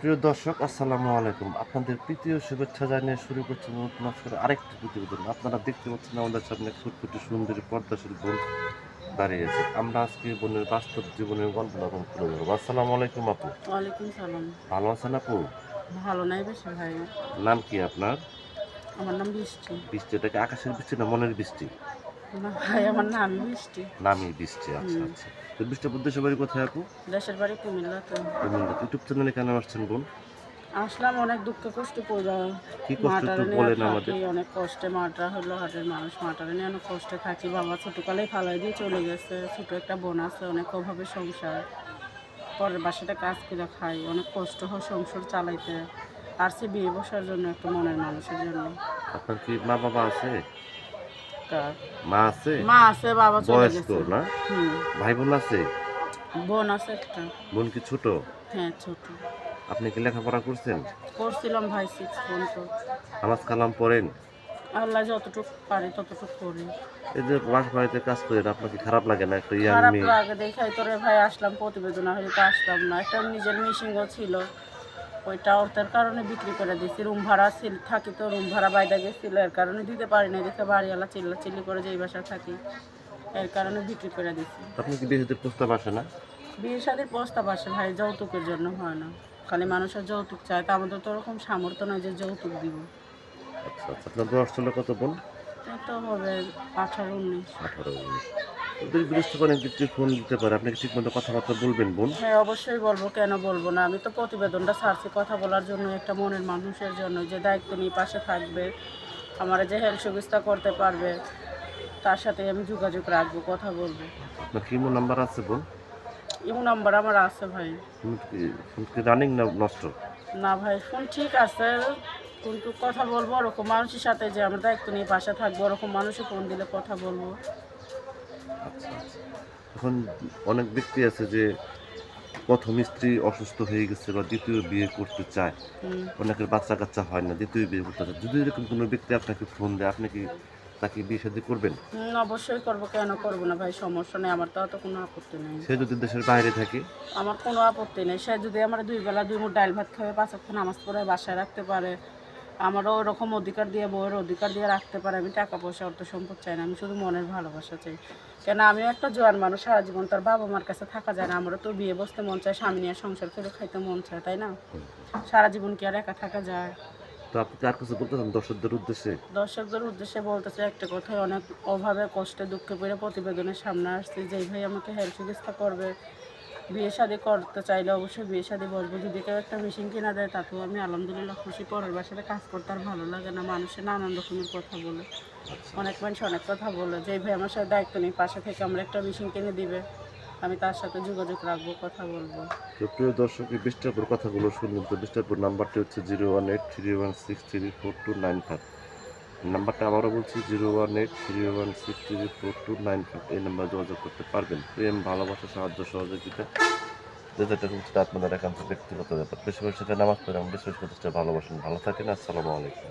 প্রিয় দর্শক, আসসালামু আলাইকুম। আপনাদের প্রীতীয় শুভেচ্ছা জানিয়ে শুরু করছি নতুন আজকের আরেকটি প্রতিবেদন। আপনারা দেখতে পাচ্ছেন আমাদের সামনে ফুটফুটে সুন্দরী পর্দাশীল বোন দাঁড়িয়ে আছে। আমরা আজকে বোনের বাস্তব জীবনের গল্প যখন তুলে ধরবো। আসসালামু আলাইকুম আপু। ওয়ালাইকুম সালাম। ভালো আছেন আপু? ভালো নাই বেশি ভাই। নাম কি আপনার? আমার নাম বৃষ্টি। বৃষ্টি, এটা কি আকাশের বৃষ্টি না মনের বৃষ্টি? না ভাই, আমার নাম বৃষ্টি। নামই বৃষ্টি, আচ্ছা হুম। আচ্ছা। তো বৃষ্টি আপুর দেশের বাড়ি কোথায় আপু? দেশের বাড়ি কুমিল্লাতে। কুমিল্লা। ইউটিউব চ্যানেলে কেন আসছেন বোন? আসলাম অনেক দুঃখে কষ্টে পইড়া। কি কষ্ট একটু মাটারে নিয়ে বলেন থাকি আমাদের। অনেক কষ্টে। মাটা হলো হাটের মানুষ। মাটারে নিয়ে অনেক কষ্টে থাকি। বাবা ছোটকালেই ফালাই দিয়ে চলে গেছে। ছোট একটা বোন আছে, অনেক অভাবে সংসার। পরের বাসাতে কাজ করে খাই। অনেক কষ্ট হয় সংসার চালাইতে। আসছি বিয়ে বসার জন্য, একটা মনের মানুষের জন্য। আপনার কি মা বাবা আছে? কার? মা আছে? মা আছে, বাবা চলে বয়স্ক গেছে। না? হুম। ভাই বোন আছে? বোন আছে একটা। বোন কি ছোট? হ্যাঁ, ছোট। আপনি কি লেখাপড়া করছেন? করছিলাম ভাই 6 পর্যন্ত। নামাজ কালাম পড়েন? আল্লাহ যতটুকু পারি ততটুকু করি। এই যে বাড়িতে কাজ করেন, আপনার কি খারাপ লাগে না? একটা ইয়াং খারাপ মেয়ে। লাগে দেখাই তোরে ভাই, আসলাম প্রতিবেদন হলে তো আসলাম না। একটা নিজের মেশিনও ছিল, ওইটা অর্থের কারণে বিক্রি করে দিয়েছি। রুম ভাড়া ছিল, থাকি তো রুম ভাড়া বাইরে গেছিল, এর কারণে দিতে পারি না। দেখে বাড়িওয়ালা চিল্লাচিল্লি করে যে এই বাসায় থাকি, এর কারণে বিক্রি করে দিয়েছি। আপনি কি বিয়েতে প্রস্তাব আসে না? বিয়ে শাদীর প্রস্তাব আসে ভাই, যৌতুকের জন্য হয় না। খালি মানুষের যৌতুক চায়, তা আমাদের তো ওরকম সামর্থ্য নয় যে যৌতুক দিব। আচ্ছা আচ্ছা। আপনার বয়স ছিল কত বোন? এই তো হবে 18-19। 18-19। যদি বিরক্ত করেন কিছু ফোন দিতে পারে, আপনি কি ঠিক মতো কথাবার্তা বলবেন বোন? হ্যাঁ, অবশ্যই বলবো, কেন বলবো না। আমি তো প্রতিবেদনটা ছাড়ছি কথা বলার জন্য, একটা মনের মানুষের জন্য, যে দায়িত্ব নিয়ে পাশে থাকবে, আমার যে হেল্প সুবিধা করতে পারবে, তার সাথে আমি যোগাযোগ রাখবো, কথা বলবো। আপনার কি ইমো নাম্বার আছে বোন? ইমো নাম্বার আমার আছে ভাই। ফোন কি রানিং না নষ্ট? না ভাই, ফোন ঠিক আছে, কিন্তু কথা বলবো ওরকম মানুষের সাথে, যে আমার দায়িত্ব নিয়ে পাশে থাকবো, ওরকম মানুষে ফোন দিলে কথা বলবো। আচ্ছা আচ্ছা। এখন অনেক ব্যক্তি আছে যে প্রথম স্ত্রী অসুস্থ হয়ে গেছে বা দ্বিতীয় বিয়ে করতে চায়, হুম। অনেকের বাচ্চা কাচ্চা হয় না, দ্বিতীয় বিয়ে করতে চায়। যদি এরকম কোনো ব্যক্তি আপনাকে ফোন দেয়, আপনি কি তাকে বিয়ে শাদী করবেন? অবশ্যই করবো, কেন করবো না ভাই, সমস্যা নেই, আমার তো অত কোনো আপত্তি নেই। সে যদি দেশের বাইরে থাকে? আমার কোনো আপত্তি নেই। সে যদি আমার ২ বেলা ২ মুঠ ডাল ভাত খাবে, ৫ ওয়াক্ত নামাজ পড়ে বাসায় রাখতে পারে, আমারও ওরকম অধিকার দিয়ে, বউয়ের অধিকার দিয়ে রাখতে পারে। আমি টাকা পয়সা অর্থ সম্পদ চাই না, আমি শুধু মনের ভালোবাসা চাই। কেন, আমিও একটা জোয়ান মানুষ, সারা জীবন তার বাবা মার কাছে থাকা যায় না। আমারও তো বিয়ে বসতে মন চায়, স্বামী নিয়ে সংসার করে খাইতে মন চায়, তাই না? সারা জীবন কি আর একা থাকা যায়? তো আপনি কি আর কিছু বলতে চান দর্শকদের উদ্দেশ্যে? দর্শকদের উদ্দেশ্যে বলতে চাই একটা কথাই, অনেক অভাবে কষ্টে দুঃখে পড়ে প্রতিবেদনের সামনে আসছি। যেই ভাই আমাকে হেল্প চিকিৎসা করবে, বিয়ে শাদী করতে চাইলে অবশ্যই বিয়ে শাদী বসবো। যদি কেউ একটা মেশিন কিনা দেয়, তাতেও আমি আলহামদুলিল্লাহ খুশি। পরের বাসাতে কাজ করতে আর ভালো লাগে না, মানুষের নানান রকমের কথা বলে, আচ্ছা অনেক মানুষ অনেক কথা বলে। যেই ভাই আমার সাথে দায়িত্ব নেই, পাশে থেকে আমরা একটা মেশিন কিনে দিবে, আমি তার সাথে যোগাযোগ রাখবো, কথা বলবো। তো প্রিয় দর্শক, এই বিষ্টাপুর কথাগুলো শুনলেন তো? বিষ্টাপুর নাম্বারটি হচ্ছে 01831634295। নাম্বারটা আবারও বলছি, 01831634295। এই নাম্বারে যোগাযোগ করতে পারবেন। প্রেম, ভালোবাসা, সাহায্য সহযোগিতা যেটা হচ্ছে আপনাদের একান্ত ব্যক্তিগত ব্যাপার। বেশি বেশি নামাজ পড়ে, বেশি বেশি ভালোবাসেন। ভালো থাকেন। আসসালামু আলাইকুম।